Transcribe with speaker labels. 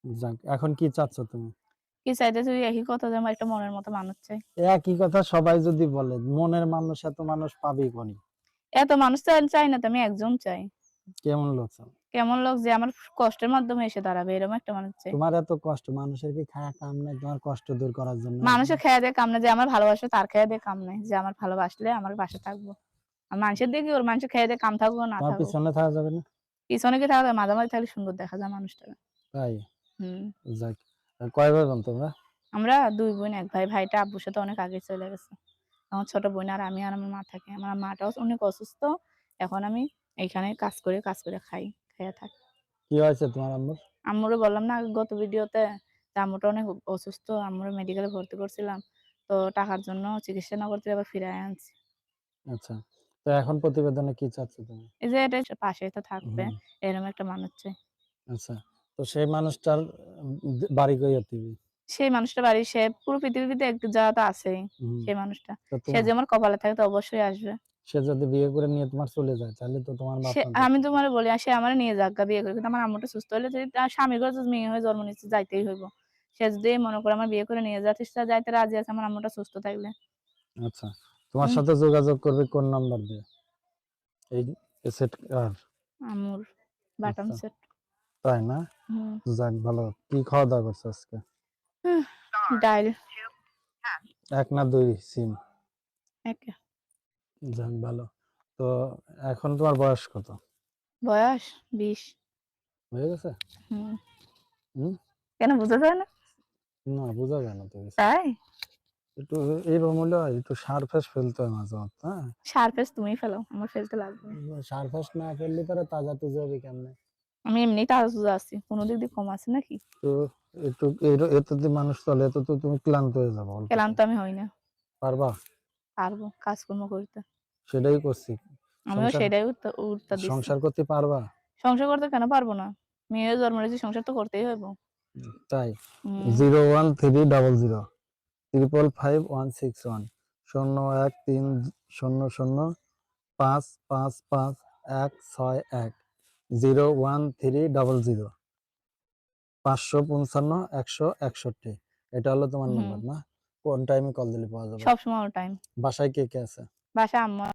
Speaker 1: যাক, এখন কি চাচ্ছ তুমি?
Speaker 2: কি চাইতেছি ওই একই কথা যে আমার একটা মনের মতো মানুষ চাই।
Speaker 1: একই কথা সবাই যদি বলে, মনের মানুষ এত মানুষ পাবি কোনি?
Speaker 2: এত মানুষ চাই না তো আমি একজন চাই।
Speaker 1: কেমন লোক চাও?
Speaker 2: কেমন লোক যে আমার কষ্টের মাধ্যমে এসে দাঁড়াবে এরকম একটা মানুষ চাই।
Speaker 1: তোমার এত কষ্ট, মানুষের কি খায়া কাম নাই তোমার কষ্ট দূর করার জন্য?
Speaker 2: মানুষের খেয়ে দেয়ে কাম নাই, যে আমার ভালোবাসে তার খেয়ে দেয়ে কাম নাই, যে আমার ভালোবাসলে আমার পাশে থাকবো। আর মানুষের দিয়ে কি ওর মানুষের খেয়ে দেয়ে কাম থাকুক না
Speaker 1: তোমার
Speaker 2: থাকুক।
Speaker 1: পিছনে থাকা যাবে না?
Speaker 2: পিছনে কি থাকা যায়, মাঝামাঝি থাকলে সুন্দর দেখা যায় মানুষটাকে।
Speaker 1: তাই?
Speaker 2: হুম।
Speaker 1: যাক। কয় ভাই বোন তোমরা?
Speaker 2: আমরা ২ বোন ১ ভাই। ভাইটা আব্বুর সাথে অনেক আগে চলে গেছে। আমার ছোট বোন আর আমি আর আমার মা থাকি। আমার মাটাও অনেক অসুস্থ। এখন আমি এইখানে কাজ করে খাই, খাইয়া থাকি।
Speaker 1: কি হয়েছে তোমার আম্মুর?
Speaker 2: আম্মুরে বললাম না গত ভিডিওতে যে আম্মুটা অনেক অসুস্থ। আম্মুরে মেডিকেলে ভর্তি করছিলাম। তো টাকার জন্য চিকিৎসা না করতে আবার ফিরায় আনছি।
Speaker 1: আচ্ছা। তো এখন প্রতিবেদনে কি চাচ্ছ তুমি?
Speaker 2: এই যে এটা পাশে তো থাকবে
Speaker 1: হুম,
Speaker 2: এরকম একটা মানুষ চাই।
Speaker 1: আচ্ছা। তো সেই মানুষটার বাড়ি কই দিবি?
Speaker 2: সেই মানুষটার বাড়ি সে পুরো পৃথিবীতে এক জায়গা তো আছেই
Speaker 1: হুম।
Speaker 2: সেই মানুষটা।
Speaker 1: তো
Speaker 2: সে যে আমার কপালে থাকে তো অবশ্যই আসবে।
Speaker 1: সে যদি বিয়ে করে নিয়ে তোমার চলে যায় তাহলে তো তোমার বাপ মা
Speaker 2: আমি
Speaker 1: দেখতে পাবে।
Speaker 2: তোমারে বলি সে আমারে নিয়ে যাক বিয়ে করে। কিন্তু আমার আম্মুটা সুস্থ হইলে যদি তার স্বামীর ঘরে যদি মেয়ে হয়ে জন্ম নিচ্ছে যাইতেই হইব। সে যদি মনে করে আমার বিয়ে করে নিয়ে যাচ্ছে সে যাইতে রাজি আছে আমার আম্মুটা সুস্থ থাকলে।
Speaker 1: আচ্ছা। তোমার
Speaker 2: হুম,
Speaker 1: সাথে যোগাযোগ করবে কোন নাম্বার দিয়ে? এই সেট আর
Speaker 2: আম্মুর বাটন
Speaker 1: আচ্ছা।
Speaker 2: সেট।
Speaker 1: তাই না?
Speaker 2: হুম।
Speaker 1: যাক ভালো। কি খাওয়া-দাওয়া করছো আজকে?
Speaker 2: ডাইল
Speaker 1: ১ না ২ সিম?
Speaker 2: একে।
Speaker 1: যাক ভালো। তো এখন তোমার বয়স কত?
Speaker 2: বয়স ২০।
Speaker 1: হয়ে গেছে?
Speaker 2: হুম।
Speaker 1: হুম?
Speaker 2: কেন বোঝা যায় না?
Speaker 1: না বোঝা যায় না তো কিছু।
Speaker 2: তাই?
Speaker 1: একটু এইরকম হলে হয়, একটু সারফেস ফেলতে হয় মাঝে মধ্যে, হ্যাঁ?
Speaker 2: সার ফেস তুমিই ফেলো। আমার ফেলতে লাগবে না।
Speaker 1: সারফেস না ফেললে পরে তাজা তুজা হবি কেমনে?
Speaker 2: আমি এমনিই তাজা আছি। কোন দিক দিয়ে কম আছে নাকি?
Speaker 1: তো একটু এতে দিয়ে মানুষ চলে, এতে তো তুমি ক্লান্ত হয়ে যাবে অল্পতে।
Speaker 2: ক্লান্ত আমি হই না।
Speaker 1: পারবা?
Speaker 2: পারবো কাজকর্ম করতে।
Speaker 1: সেটাই করছি।
Speaker 2: আমিও
Speaker 1: সংসার
Speaker 2: সেটাই উত্তর দিচ্ছি।
Speaker 1: সংসার করতে পারবা?
Speaker 2: সংসার করতে কেন পারবো না? মেয়ে জন্ম নিয়েছি সংসার তো করতেই হইব।
Speaker 1: তাই?
Speaker 2: হুম।
Speaker 1: 01300 555 161 01300555161 01300 555 161। এটা হলো তোমার
Speaker 2: হুম।
Speaker 1: নাম্বার না? কোন টাইমে কল দিলে পাওয়া যাবে?
Speaker 2: সবসময় টাইম।
Speaker 1: বাসায় কে কে আছে?
Speaker 2: বাসায় আম্মু